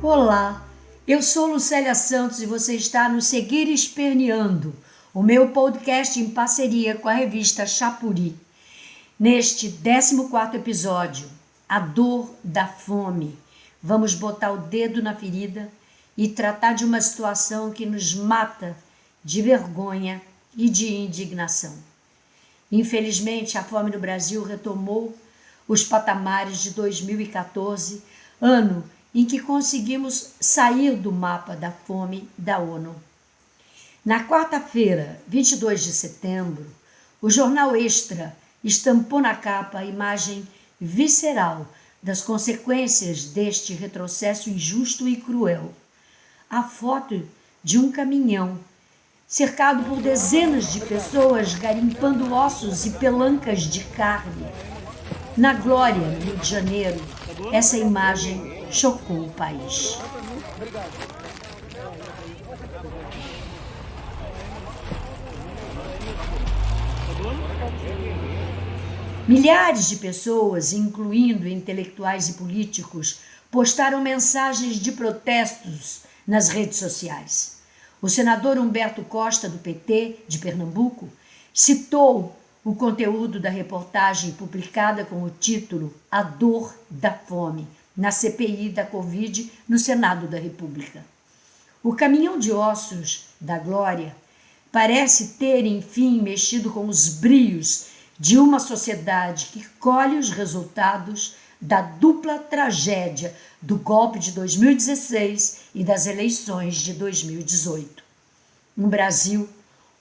Olá, eu sou Lucélia Santos e você está no Seguir Esperneando, o meu podcast em parceria com a revista Chapuri. Neste 14º episódio, A Dor da Fome, vamos botar o dedo na ferida e tratar de uma situação que nos mata de vergonha e de indignação. Infelizmente, a fome no Brasil retomou os patamares de 2014, ano em que conseguimos sair do mapa da fome da ONU. Na quarta-feira, 22 de setembro, o jornal Extra estampou na capa a imagem visceral das consequências deste retrocesso injusto e cruel. A foto de um caminhão cercado por dezenas de pessoas garimpando ossos e pelancas de carne. Na Glória, no Rio de Janeiro, essa imagem chocou o país. Milhares de pessoas, incluindo intelectuais e políticos, postaram mensagens de protestos nas redes sociais. O senador Humberto Costa, do PT de Pernambuco, citou o conteúdo da reportagem publicada com o título A Dor da Fome, na CPI da Covid no Senado da República. O caminhão de ossos da Glória parece ter, enfim, mexido com os brios de uma sociedade que colhe os resultados da dupla tragédia do golpe de 2016 e das eleições de 2018. Um Brasil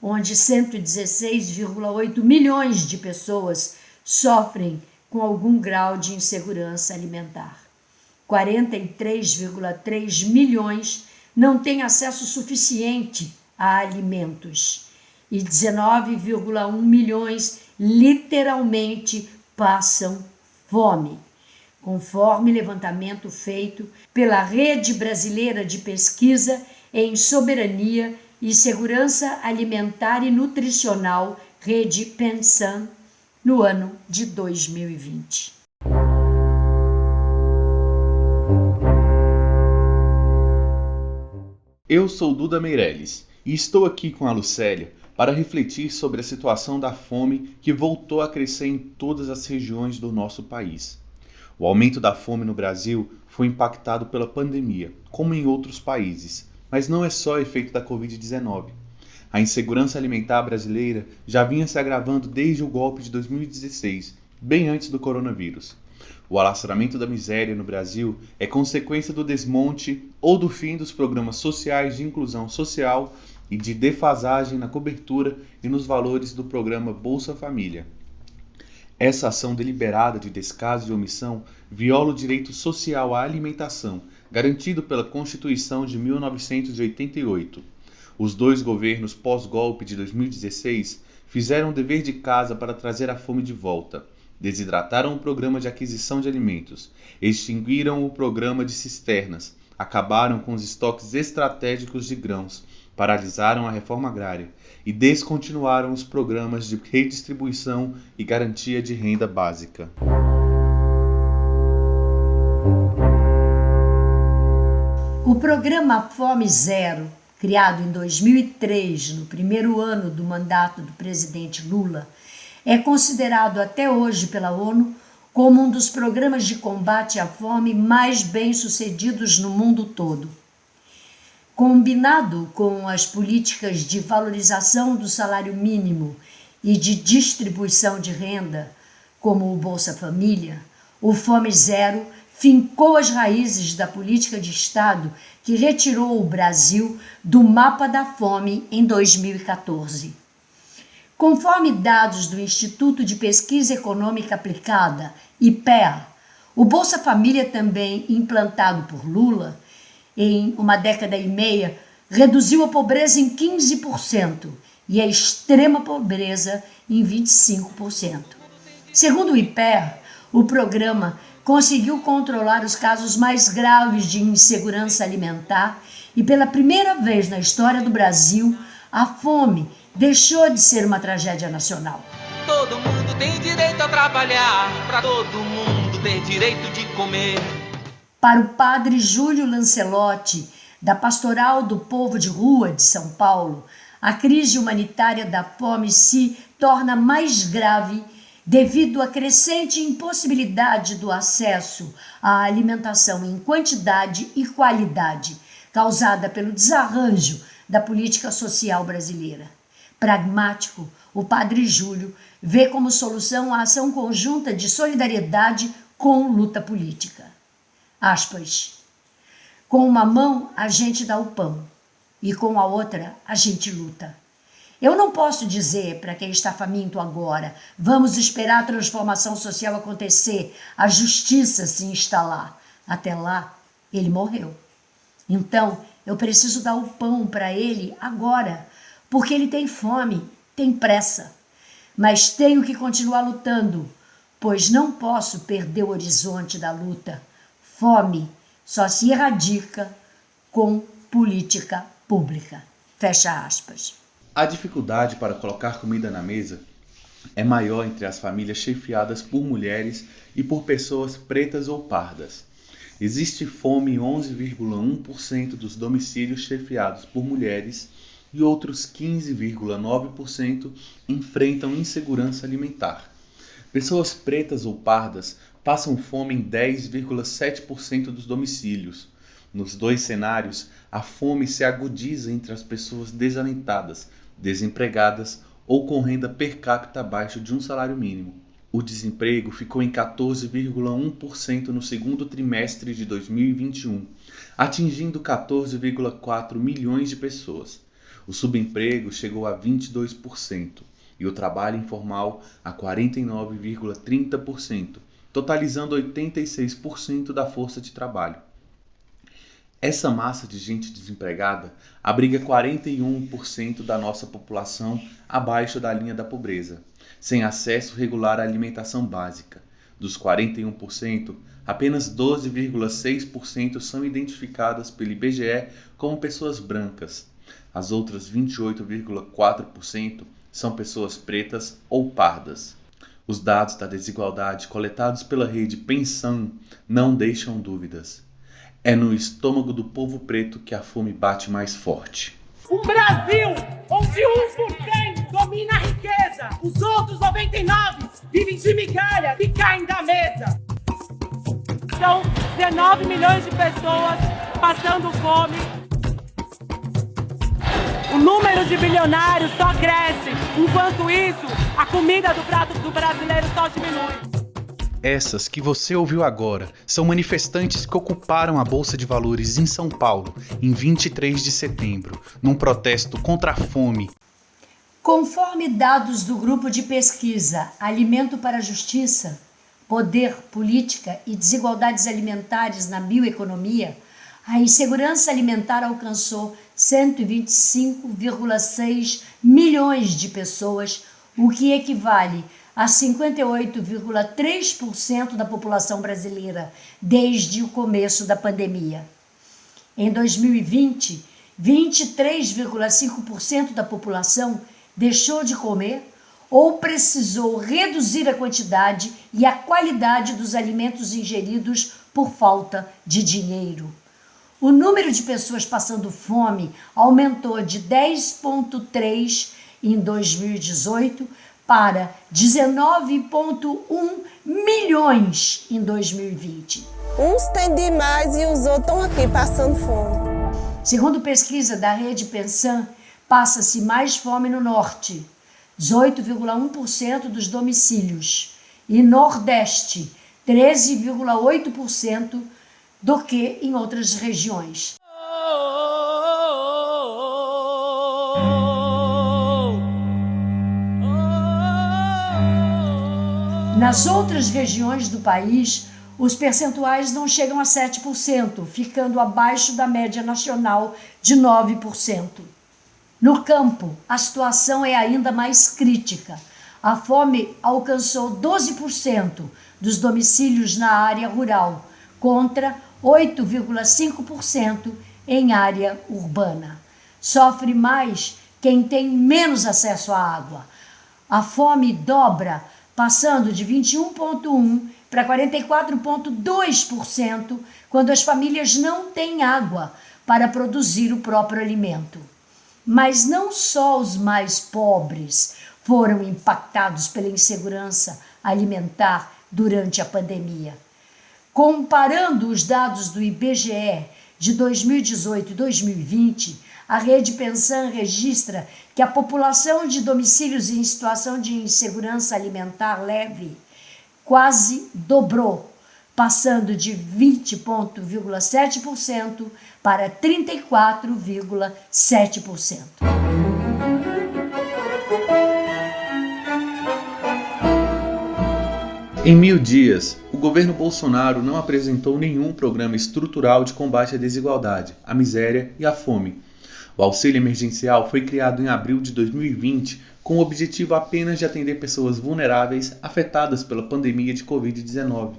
onde 116,8 milhões de pessoas sofrem com algum grau de insegurança alimentar. 43,3 milhões não têm acesso suficiente a alimentos e 19,1 milhões literalmente passam fome, conforme levantamento feito pela Rede Brasileira de Pesquisa em Soberania e Segurança Alimentar e Nutricional, Rede Pensan, no ano de 2020. Eu sou Duda Meirelles e estou aqui com a Lucélia para refletir sobre a situação da fome que voltou a crescer em todas as regiões do nosso país. O aumento da fome no Brasil foi impactado pela pandemia, como em outros países, mas não é só efeito da Covid-19. A insegurança alimentar brasileira já vinha se agravando desde o golpe de 2016, bem antes do coronavírus. O alastramento da miséria no Brasil é consequência do desmonte ou do fim dos programas sociais de inclusão social e de defasagem na cobertura e nos valores do programa Bolsa Família. Essa ação deliberada de descaso e omissão viola o direito social à alimentação, garantido pela Constituição de 1988. Os dois governos pós-golpe de 2016 fizeram o dever de casa para trazer a fome de volta. Desidrataram o programa de aquisição de alimentos, extinguiram o programa de cisternas, acabaram com os estoques estratégicos de grãos, paralisaram a reforma agrária e descontinuaram os programas de redistribuição e garantia de renda básica. O programa Fome Zero, criado em 2003, no primeiro ano do mandato do presidente Lula, é considerado até hoje pela ONU como um dos programas de combate à fome mais bem-sucedidos no mundo todo. Combinado com as políticas de valorização do salário mínimo e de distribuição de renda, como o Bolsa Família, o Fome Zero fincou as raízes da política de Estado que retirou o Brasil do mapa da fome em 2014. Conforme dados do Instituto de Pesquisa Econômica Aplicada, IPEA, o Bolsa Família, também implantado por Lula em uma década e meia, reduziu a pobreza em 15% e a extrema pobreza em 25%. Segundo o IPEA, o programa conseguiu controlar os casos mais graves de insegurança alimentar e, pela primeira vez na história do Brasil, a fome deixou de ser uma tragédia nacional. Todo mundo tem direito a trabalhar, para todo mundo ter direito de comer. Para o padre Júlio Lancelotti, da Pastoral do Povo de Rua de São Paulo, a crise humanitária da fome se torna mais grave devido à crescente impossibilidade do acesso à alimentação em quantidade e qualidade, causada pelo desarranjo da política social brasileira. Pragmático, o padre Júlio vê como solução a ação conjunta de solidariedade com luta política. Aspas. Com uma mão a gente dá o pão e com a outra a gente luta. Eu não posso dizer para quem está faminto agora, vamos esperar a transformação social acontecer, a justiça se instalar. Até lá, ele morreu. Então, eu preciso dar o pão para ele agora, porque ele tem fome, tem pressa. Mas tenho que continuar lutando, pois não posso perder o horizonte da luta. Fome só se erradica com política pública. Fecha aspas. A dificuldade para colocar comida na mesa é maior entre as famílias chefiadas por mulheres e por pessoas pretas ou pardas. Existe fome em 11,1% dos domicílios chefiados por mulheres e outros 15,9% enfrentam insegurança alimentar. Pessoas pretas ou pardas passam fome em 10,7% dos domicílios. Nos dois cenários, a fome se agudiza entre as pessoas desalentadas, desempregadas ou com renda per capita abaixo de um salário mínimo. O desemprego ficou em 14,1% no segundo trimestre de 2021, atingindo 14,4 milhões de pessoas. O subemprego chegou a 22% e o trabalho informal a 49,30%, totalizando 86% da força de trabalho. Essa massa de gente desempregada abriga 41% da nossa população abaixo da linha da pobreza, sem acesso regular à alimentação básica. Dos 41%, apenas 12,6% são identificadas pelo IBGE como pessoas brancas. As outras 28,4% são pessoas pretas ou pardas. Os dados da desigualdade coletados pela rede Pensam não deixam dúvidas. É no estômago do povo preto que a fome bate mais forte. Um Brasil onde 1% domina a riqueza, os outros 99% vivem de migalhas e caem da mesa. São 19 milhões de pessoas passando fome. O número de bilionários só cresce, enquanto isso, a comida do prato do brasileiro só diminui. Essas que você ouviu agora são manifestantes que ocuparam a Bolsa de Valores em São Paulo em 23 de setembro, num protesto contra a fome. Conforme dados do grupo de pesquisa Alimento para a Justiça, Poder, Política e Desigualdades Alimentares na Bioeconomia, a insegurança alimentar alcançou 125,6 milhões de pessoas, o que equivale a 58,3% da população brasileira desde o começo da pandemia. Em 2020, 23,5% da população deixou de comer ou precisou reduzir a quantidade e a qualidade dos alimentos ingeridos por falta de dinheiro. O número de pessoas passando fome aumentou de 10,3 em 2018 para 19,1 milhões em 2020. Uns têm demais e os outros estão aqui passando fome. Segundo pesquisa da rede Pensam, passa-se mais fome no Norte, 18,1% dos domicílios, e Nordeste, 13,8% do que em outras regiões. Nas outras regiões do país, os percentuais não chegam a 7%, ficando abaixo da média nacional de 9%. No campo, a situação é ainda mais crítica. A fome alcançou 12% dos domicílios na área rural, contra 8,5% em área urbana. Sofre mais quem tem menos acesso à água. A fome dobra, passando de 21,1 para 44,2% quando as famílias não têm água para produzir o próprio alimento. Mas não só os mais pobres foram impactados pela insegurança alimentar durante a pandemia. Comparando os dados do IBGE de 2018 e 2020, a Rede Pensan registra que a população de domicílios em situação de insegurança alimentar leve quase dobrou, passando de 20,7% para 34,7%. Em 1000 dias, o governo Bolsonaro não apresentou nenhum programa estrutural de combate à desigualdade, à miséria e à fome. O auxílio emergencial foi criado em abril de 2020 com o objetivo apenas de atender pessoas vulneráveis afetadas pela pandemia de Covid-19.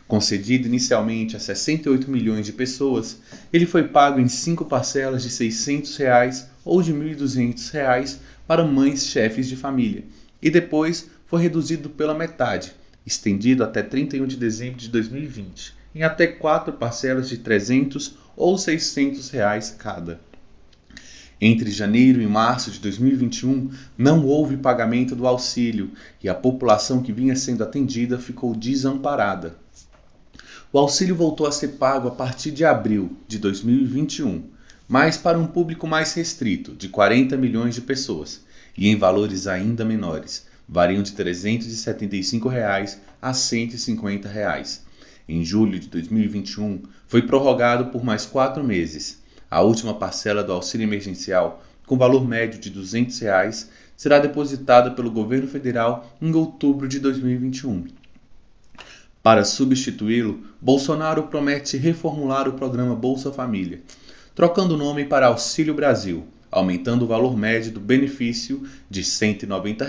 Concedido inicialmente a 68 milhões de pessoas, ele foi pago em 5 parcelas de R$ 600 ou de R$ 1.200 para mães chefes de família, e depois foi reduzido pela metade, estendido até 31 de dezembro de 2020, em até 4 parcelas de R$ 300 ou R$ 600 cada. Entre janeiro e março de 2021, não houve pagamento do auxílio e a população que vinha sendo atendida ficou desamparada. O auxílio voltou a ser pago a partir de abril de 2021, mas para um público mais restrito, de 40 milhões de pessoas, e em valores ainda menores, variam de R$ 375 a R$ 150. Em julho de 2021, foi prorrogado por mais 4 meses. A última parcela do auxílio emergencial, com valor médio de R$ 200, será depositada pelo governo federal em outubro de 2021. Para substituí-lo, Bolsonaro promete reformular o programa Bolsa Família, trocando o nome para Auxílio Brasil, aumentando o valor médio do benefício de R$ 190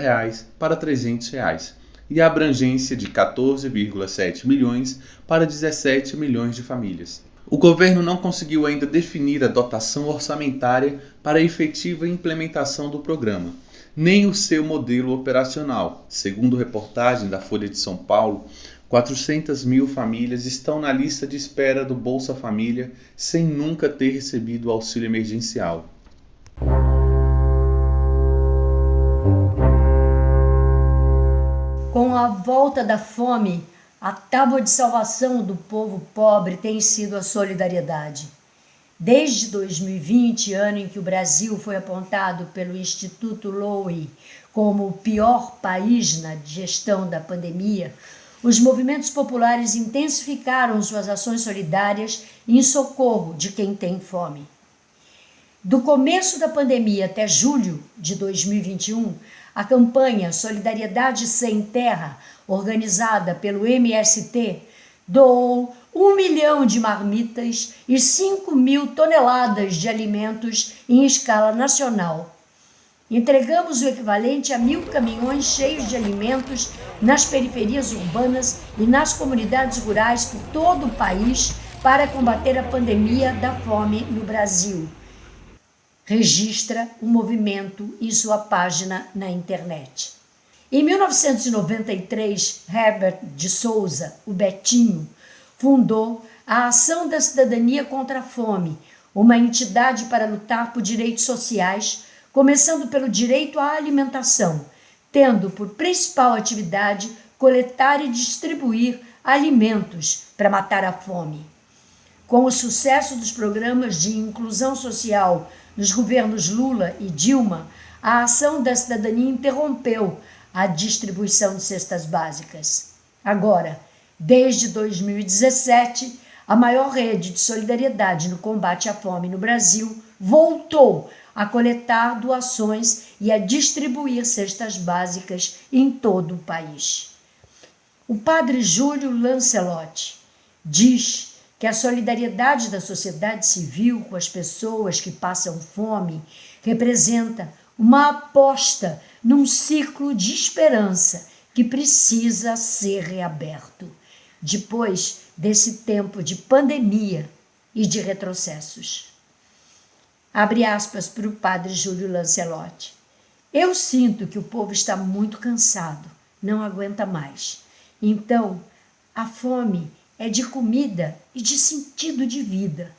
para R$ 300 e a abrangência de 14,7 milhões para 17 milhões de famílias. O governo não conseguiu ainda definir a dotação orçamentária para a efetiva implementação do programa, nem o seu modelo operacional. Segundo reportagem da Folha de São Paulo, 400 mil famílias estão na lista de espera do Bolsa Família sem nunca ter recebido o auxílio emergencial. Com a volta da fome, a tábua de salvação do povo pobre tem sido a solidariedade. Desde 2020, ano em que o Brasil foi apontado pelo Instituto Lowy como o pior país na gestão da pandemia, os movimentos populares intensificaram suas ações solidárias em socorro de quem tem fome. Do começo da pandemia até julho de 2021, a campanha Solidariedade Sem Terra, organizada pelo MST, doou 1 milhão de marmitas e 5 mil toneladas de alimentos em escala nacional. Entregamos o equivalente a 1.000 caminhões cheios de alimentos nas periferias urbanas e nas comunidades rurais por todo o país para combater a pandemia da fome no Brasil. Registra o movimento em sua página na internet. Em 1993, Herbert de Souza, o Betinho, fundou a Ação da Cidadania contra a Fome, uma entidade para lutar por direitos sociais, começando pelo direito à alimentação, tendo por principal atividade coletar e distribuir alimentos para matar a fome. Com o sucesso dos programas de inclusão social nos governos Lula e Dilma, a Ação da Cidadania interrompeu a distribuição de cestas básicas. Agora, desde 2017, a maior rede de solidariedade no combate à fome no Brasil voltou a coletar doações e a distribuir cestas básicas em todo o país. O padre Júlio Lancelotti diz que a solidariedade da sociedade civil com as pessoas que passam fome representa uma aposta num ciclo de esperança que precisa ser reaberto, depois desse tempo de pandemia e de retrocessos. Abre aspas para o padre Júlio Lancelotti. Eu sinto que o povo está muito cansado, não aguenta mais. Então, A fome é de comida e de sentido de vida.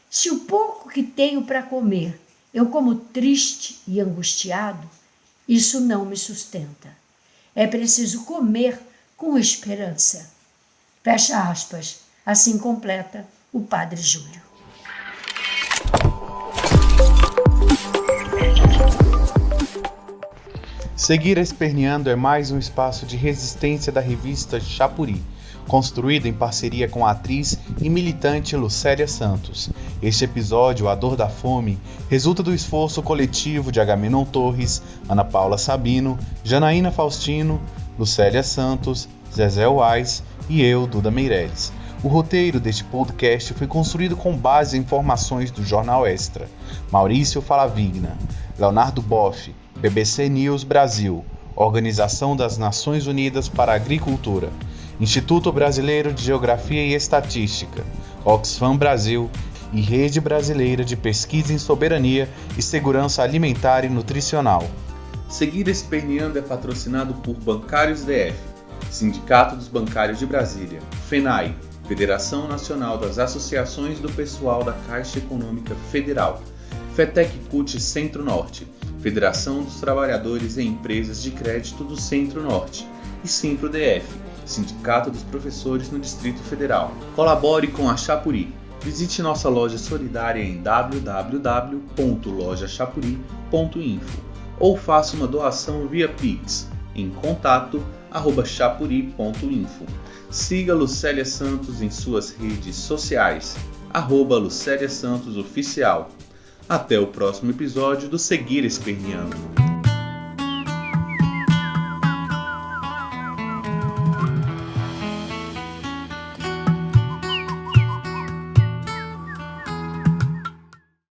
Se o pouco que tenho para comer eu como triste e angustiado, isso não me sustenta. É preciso comer com esperança. Fecha aspas. Assim completa o Padre Júlio. Seguir Esperneando é mais um espaço de resistência da revista Chapuri, construído em parceria com a atriz e militante Lucélia Santos. Este episódio, A Dor da Fome, resulta do esforço coletivo de Agamenon Torres, Ana Paula Sabino, Janaína Faustino, Lucélia Santos, Zezé Wais e eu, Duda Meirelles. O roteiro deste podcast foi construído com base em informações do Jornal Extra, Maurício Falavigna, Leonardo Boff, BBC News Brasil, Organização das Nações Unidas para a Agricultura, Instituto Brasileiro de Geografia e Estatística, Oxfam Brasil e Rede Brasileira de Pesquisa em Soberania e Segurança Alimentar e Nutricional. Seguir Esperneando é patrocinado por Bancários DF, Sindicato dos Bancários de Brasília, FENAI, Federação Nacional das Associações do Pessoal da Caixa Econômica Federal, FETEC CUT Centro-Norte, Federação dos Trabalhadores e Empresas de Crédito do Centro-Norte e Simpro-DF, Sindicato dos Professores no Distrito Federal. Colabore com a Chapuri. Visite nossa loja solidária em www.lojachapuri.info ou faça uma doação via Pix em contato@chapuri.info. Siga Lucélia Santos em suas redes sociais, @Lucélia Santos Oficial. Até o próximo episódio do Seguir Esperneando.